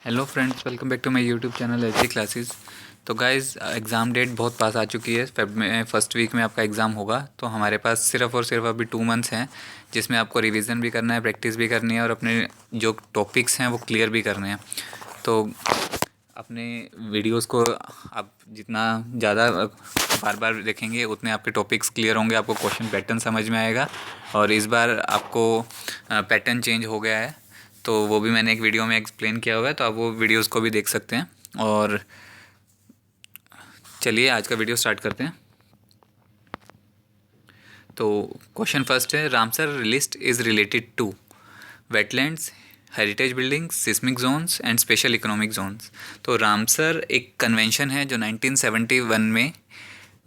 Hello friends, welcome back to my YouTube channel H classes. तो guys, exam date बहुत पास आ चुकी है। फेब में फर्स्ट वीक में आपका एग्ज़ाम होगा। तो हमारे पास सिर्फ़ और सिर्फ अभी 2 मंथ्स हैं, जिसमें आपको रिवीजन भी करना है, प्रैक्टिस भी करनी है और अपने जो टॉपिक्स हैं वो क्लियर भी करने हैं। तो अपने वीडियोस को आप जितना ज़्यादा बार बार देखेंगे उतने आपके टॉपिक्स क्लियर होंगे, आपको क्वेश्चन पैटर्न समझ में आएगा। और इस बार आपको पैटर्न चेंज हो गया है, तो वो भी मैंने एक वीडियो में एक्सप्लेन किया हुआ है, तो आप वो वीडियोस को भी देख सकते हैं। और चलिए आज का वीडियो स्टार्ट करते हैं। तो क्वेश्चन फर्स्ट है, Ramsar list is related to wetlands, heritage buildings, seismic zones and special economic zones. तो रामसर एक कन्वेंशन है जो 1971 में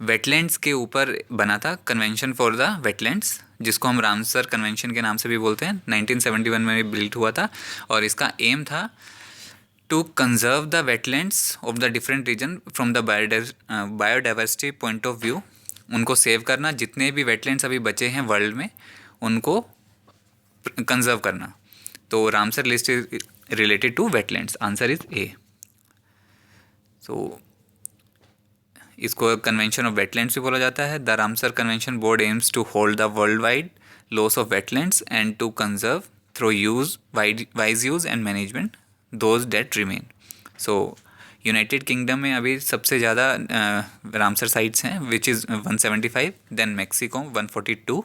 वेटलैंड्स के ऊपर बना था, कन्वेंशन फॉर द वेटलैंड्स, जिसको हम रामसर कन्वेंशन के नाम से भी बोलते हैं। 1971 में बिल्ट हुआ था और इसका एम था to conserve the wetlands of the different region from the biodiversity point of view. उनको सेव करना, जितने भी वेटलैंड्स अभी बचे हैं वर्ल्ड में उनको कंजर्व करना। तो Ramsar list is related to wetlands, answer is A. So इसको कन्वेंशन ऑफ वेटलैंड्स भी बोला जाता है। The Ramsar convention board aims to hold the world wide loss of wetlands and to conserve through use wise use and management those that remain. So United Kingdom में अभी सबसे ज़्यादा Ramsar sites हैं, which is 175, then Mexico 142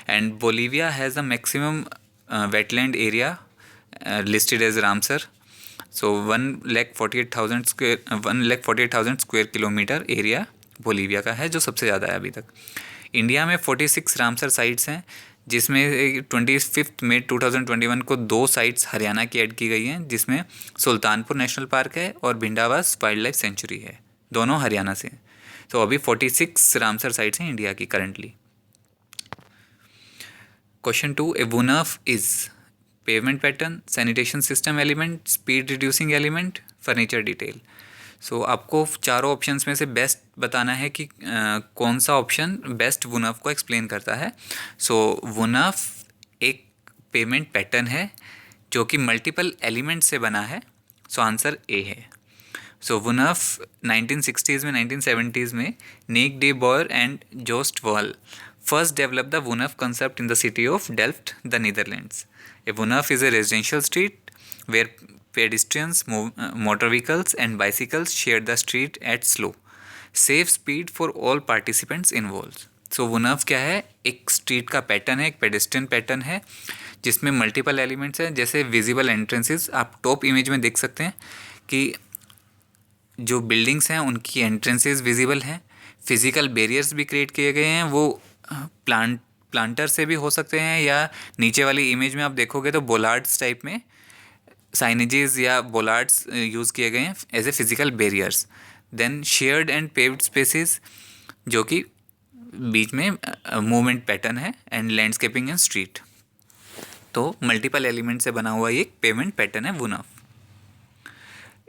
and Bolivia has a maximum wetland area listed as Ramsar. So 1,48,000 square kilometre area Bolivia का है, जो सबसे ज़्यादा है अभी तक। इंडिया में 46 रामसर साइट्स हैं, जिसमें 25 मई 2021 को 2 साइट्स हरियाणा की ऐड की गई हैं, जिसमें सुल्तानपुर नेशनल पार्क है और भिंडावास वाइल्ड लाइफ सेंचुरी है, दोनों हरियाणा से। तो अभी 46 रामसर साइट्स हैं इंडिया की currently. Question 2, a WUNF is pavement pattern, sanitation system element, speed reducing element, furniture detail. सो आपको चारों ऑप्शंस में से बेस्ट बताना है कि कौन सा ऑप्शन बेस्ट वुनफ को एक्सप्लेन करता है। सो वुनफ एक पेमेंट पैटर्न है जो कि मल्टीपल एलिमेंट से बना है। सो आंसर ए है। सो वुनफ 1960s में 1970s में Niek de Boer and Joost Vahl first developed the WUNF concept in the city of Delft, the Netherlands. A WUNF is a residential street where pedestrians, motor vehicles and bicycles share the street at slow, safe speed for all participants involved. So WUNF क्या है? एक street का pattern है, एक pedestrian pattern है, जिसमें multiple elements हैं। जैसे विजिबल एंट्रेंसेस आप टॉप इमेज में देख सकते हैं कि जो बिल्डिंग्स हैं उनकी एंट्रेंसेस विजिबल हैं। फिजिकल बैरियर्स भी क्रिएट किए गए हैं, वो प्लांटर से भी हो सकते हैं, या नीचे वाली इमेज में आप देखोगे तो बोलार्ड्स टाइप में साइनेजेस या बोलार्ड्स यूज़ किए गए हैं as a physical barriers. Then shared and paved spaces, जो कि बीच में मूवमेंट पैटर्न है, एंड लैंडस्केपिंग एंड स्ट्रीट। तो मल्टीपल एलिमेंट से बना हुआ ये एक पेमेंट पैटर्न है वुनफ।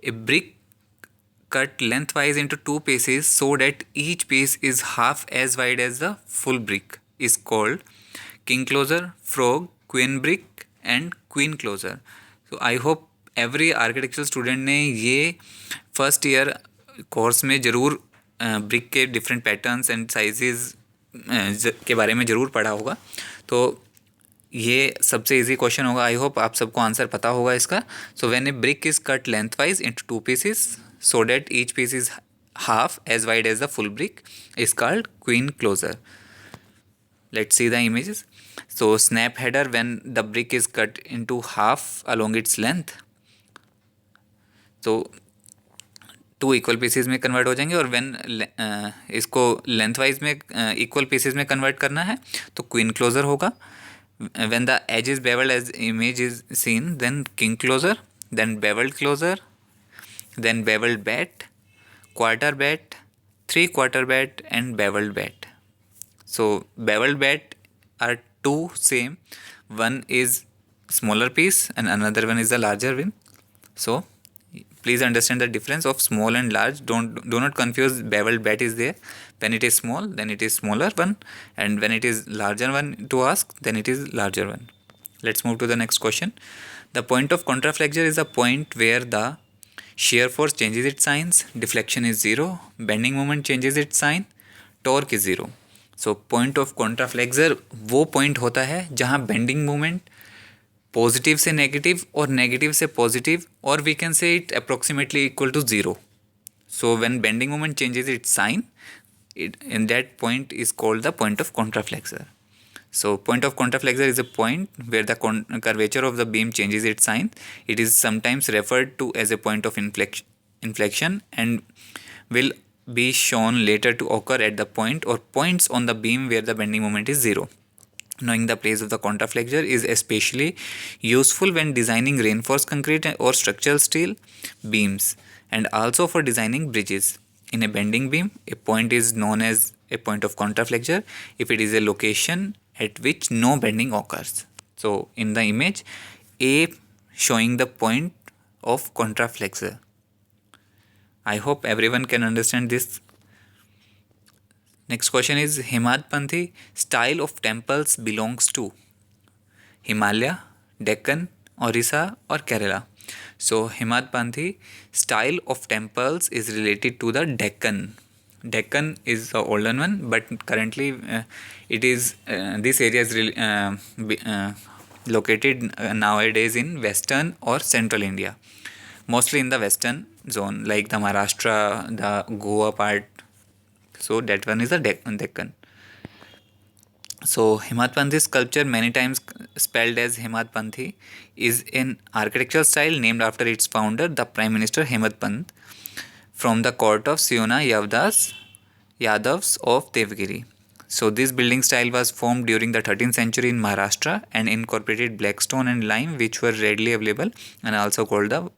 A brick cut lengthwise into 2 pieces so that each piece is half as wide as the full brick is called king closer, frog, queen brick and queen closer. So I hope every architectural student ने ये first year course में ज़रूर brick के different patterns and sizes के बारे में ज़रूर पढ़ा होगा। तो ये सबसे इजी क्वेश्चन होगा। आई होप आप सबको आंसर पता होगा इसका। So when A brick is cut lengthwise into 2 pieces so that each piece is half as wide as the full brick is called queen closer. Let's see the images. So snap header, when the brick is cut into half along its length, तो 2 equal pieces में convert हो जाएंगे। और when इसको lengthwise में equal pieces में convert करना है तो क्वीन क्लोजर होगा। when the edge is beveled as image is seen, then king closer, then beveled closer, then beveled bat, quarter bat, 3/4 bat and beveled bat. So beveled bat are two same, one is smaller piece and another one is the larger one. So please understand the difference of small and large. Do not confuse beveled bat is there. When it is small, then it is smaller one, and when it is larger one to ask, then it is larger one. Let's move to the next question. The point of contraflexure is a point where the shear force changes its signs, deflection is 0, bending moment changes its sign, torque is 0. So point of contraflexure वो point होता है जहाँ bending moment positive से negative और negative से positive, और we can say it approximately equal to 0. So when bending moment changes its sign, in that point is called the point of contraflexure. So point of contraflexure is a point where the curvature of the beam changes its sign. It is sometimes referred to as a point of inflection and will be shown later to occur at the point or points on the beam where the bending moment is 0. Knowing the place of the contraflexure is especially useful when designing reinforced concrete or structural steel beams, and also for designing bridges. In a bending beam, a point is known as a point of contraflexure if it is a location at which no bending occurs. So in the image, A showing the point of contraflexure. I hope everyone can understand this. Next question is, Hemadpanthi style of temples belongs to Himalaya, Deccan, Orissa or Kerala. So Hemadpanthi style of temples is related to the Deccan. Deccan is the older one, but currently it is this area is located nowadays in western or central India, mostly in the western zone like the Maharashtra, the Goa part. So that one is the Deccan. So Hemadpanthi sculpture, many times spelled as Hemadpanthi, is an architectural style named after its founder, the Prime Minister Hemad Pant, from the court of Siona Yadavs of Devgiri. So this building style was formed during the 13th century in Maharashtra and incorporated black stone and lime, which were readily available and also called the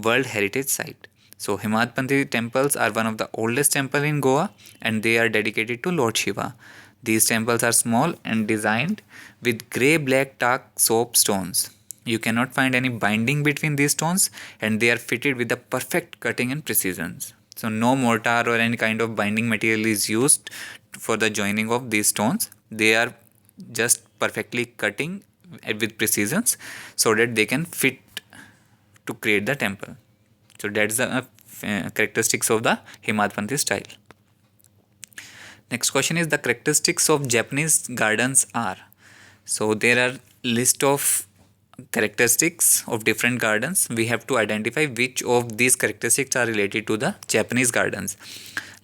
World Heritage Site. So Hemadpanthi temples are one of the oldest temples in Goa and they are dedicated to Lord Shiva. These temples are small and designed with grey black dark soap stones. You cannot find any binding between these stones and they are fitted with the perfect cutting and precision. So no mortar or any kind of binding material is used for the joining of these stones. They are just perfectly cutting with precision so that they can fit to create the temple. So that's the characteristics of the Hemadpanthi style. Next question is, the characteristics of Japanese gardens are. So there are list of characteristics of different gardens. We have to identify which of these characteristics are related to the Japanese gardens,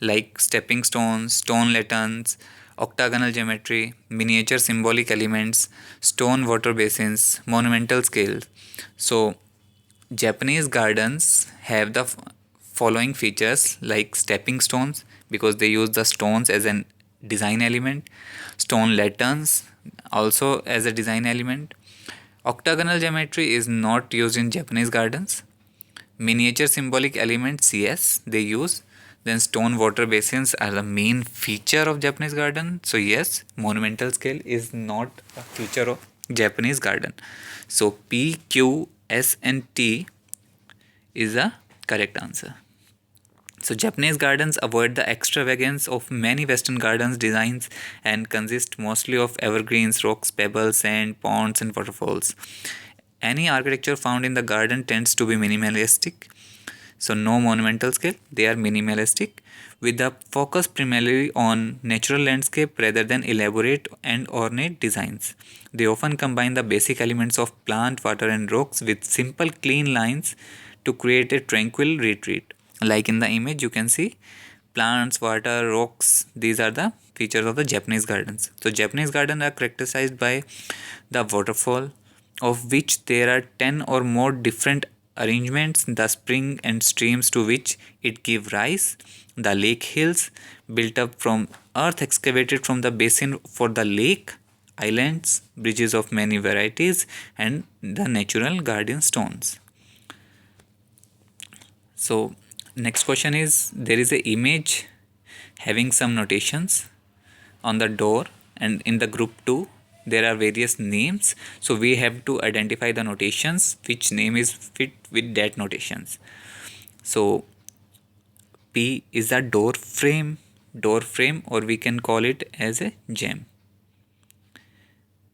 like stepping stones, stone lanterns, octagonal geometry, miniature symbolic elements, stone water basins, monumental scale. So Japanese gardens have the following features like stepping stones, because they use the stones as an design element, stone lanterns also as a design element. Octagonal geometry is not used in Japanese gardens. Miniature symbolic elements, CS, they use. Then stone water basins are the main feature of Japanese garden. So yes, monumental scale is not a feature of Japanese garden. So P, Q, S and T is the correct answer. So Japanese gardens avoid the extravagance of many Western gardens designs and consist mostly of evergreens, rocks, pebbles, sand, ponds and waterfalls. Any architecture found in the garden tends to be minimalistic. So no monumental scale, they are minimalistic with the focus primarily on natural landscape rather than elaborate and ornate designs. They often combine the basic elements of plant, water and rocks with simple clean lines to create a tranquil retreat. Like in the image you can see plants, water, rocks, these are the features of the Japanese gardens. So Japanese gardens are characterized by the waterfall, of which there are 10 or more different arrangements, the spring and streams to which it give rise, the lake hills built up from earth excavated from the basin for the lake, islands, bridges of many varieties and the natural guardian stones. So next question is, there is an image having some notations on the door and in the group 2 there are various names. So we have to identify the notations, which name is fit with that notations. So P is a door frame or we can call it as a gem.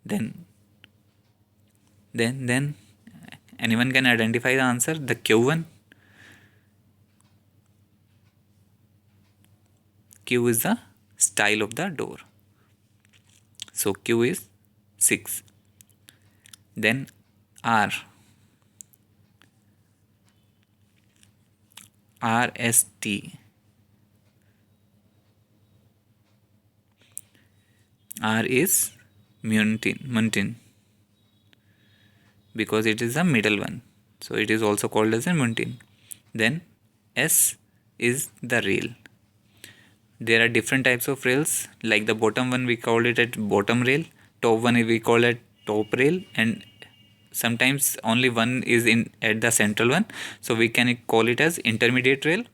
Then Anyone can identify the answer? The Q1. Q is the style of the door. So Q is 6. Then R. RST. R is Muntin because it is the middle one. So it is also called as a Muntin. Then S is the rail. There are different types of rails. Like the bottom one we call it at bottom rail, top one we call it top rail, and sometimes only one is in at the central one. So we can call it as intermediate rail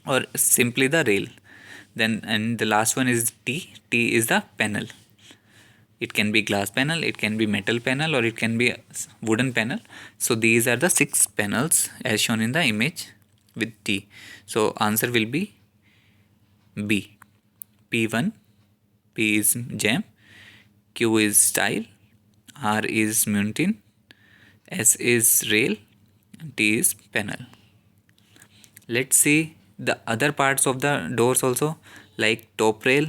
or simply the rail. Then and the last one is T. T is the panel. It can be glass panel, it can be metal panel, or it can be wooden panel. So these are the 6 panels as shown in the image with T. So answer will be B. P1. P is jam. Q is style. R is Muntin. S is rail. T is panel. Let's see the other parts of the doors also, like top rail,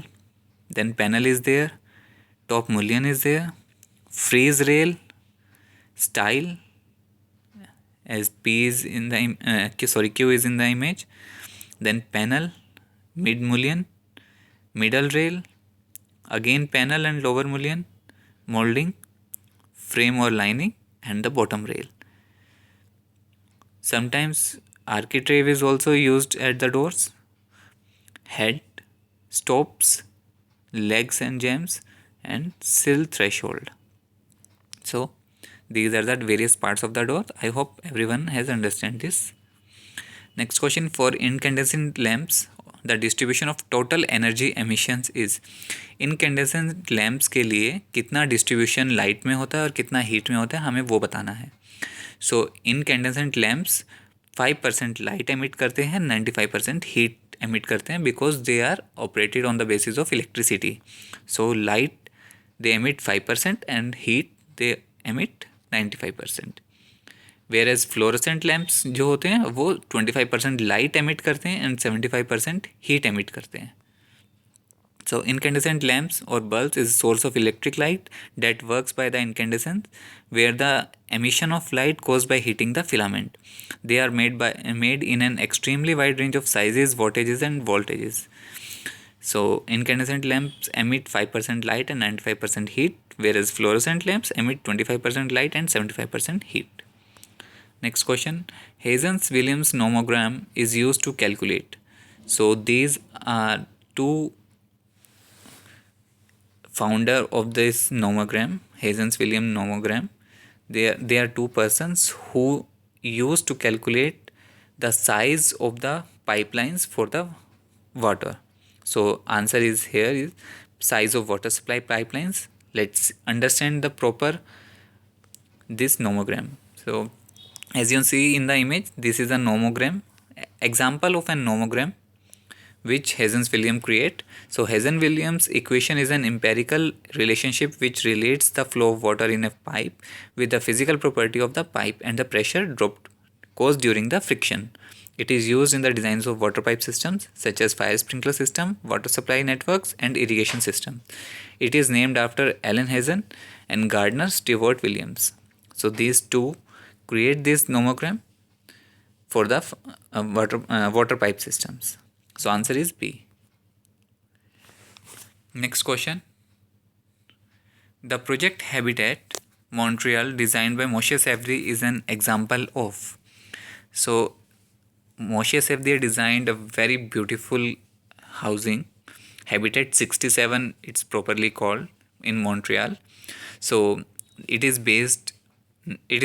then panel is there, top mullion is there, freeze rail, style, as P is in the Q is in the image, then panel, mid mullion, middle rail, again panel and lower mullion, molding, frame or lining, and the bottom rail. Sometimes architrave is also used at the doors. Head, stops, legs and jambs, and sill threshold. So these are the various parts of the door. I hope everyone has understand this. Next question, for incandescent lamps the distribution of total energy emissions is. incandescent lamps के लिए कितना distribution light में होता है और कितना heat में होता है हमें वो बताना है. So incandescent lamps 5% light emit करते हैं, 95% heat emit करते हैं because they are operated on the basis of electricity. So light they emit 5% and heat they emit 95%. Whereas fluorescent lamps जो होते हैं वो 25% light emit करते हैं and 75% heat emit करते हैं. So incandescent lamps or bulbs is a source of electric light that works by the incandescence, where the emission of light caused by heating the filament. They are made in an extremely wide range of sizes, wattages and voltages. So incandescent lamps emit 5% light and 95% heat, whereas fluorescent lamps emit 25% light and 75% heat. Next question, Hazen-Williams nomogram is used to calculate. So these are two founder of this nomogram, Hazen-Williams nomogram. They are two persons who used to calculate the size of the pipelines for the water. So answer is here is size of water supply pipelines. Let's understand the proper this nomogram. So as you can see in the image, this is a nomogram, example of a nomogram which Hazen-Williams create. So Hazen-Williams equation is an empirical relationship which relates the flow of water in a pipe with the physical property of the pipe and the pressure dropped caused during the friction. It is used in the designs of water pipe systems such as fire sprinkler system, water supply networks and irrigation system. It is named after Allen Hazen and Gardner Stewart Williams. So these two create this nomogram for the water pipe systems. So answer is B. Next question. The project Habitat Montreal designed by Moshe Safdie is an example of. So Moshe Safdie designed a very beautiful housing, Habitat 67 it's properly called, in Montreal. So it is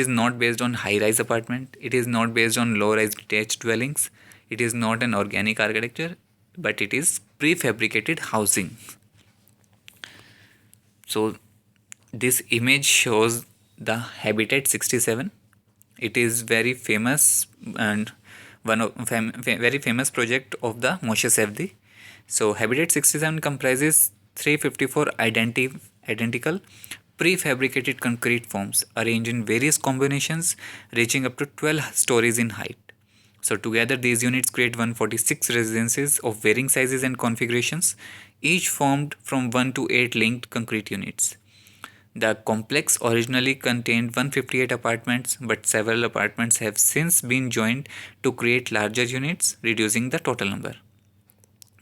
not based on high-rise apartment. It is not based on low-rise detached dwellings. It is not an organic architecture, but it is prefabricated housing. So this image shows the Habitat 67. It is very famous and one of very famous project of the Moshe Safdie. So Habitat 67 comprises 354 identical prefabricated concrete forms arranged in various combinations reaching up to 12 stories in height. So together these units create 146 residences of varying sizes and configurations, each formed from 1 to 8 linked concrete units. The complex originally contained 158 apartments, but several apartments have since been joined to create larger units, reducing the total number.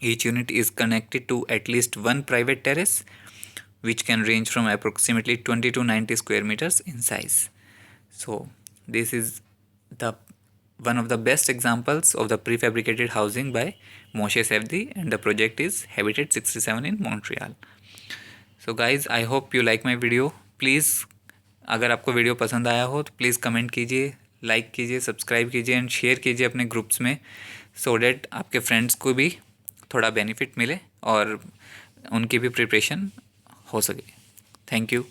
Each unit is connected to at least one private terrace, which can range from approximately 20 to 90 square meters in size. So this is the one of the best examples of the prefabricated housing by Moshe Safdie, and the project is Habitat 67 in Montreal. So guys, I hope you like my video. Please अगर आपको video पसंद आया हो तो please comment कीजिए, like कीजिए, subscribe कीजिए and share कीजिए अपने ग्रुप्स में, सो डैट आपके फ्रेंड्स को भी थोड़ा बेनिफिट मिले और उनकी भी प्रिपरेशन हो सके. Thank you.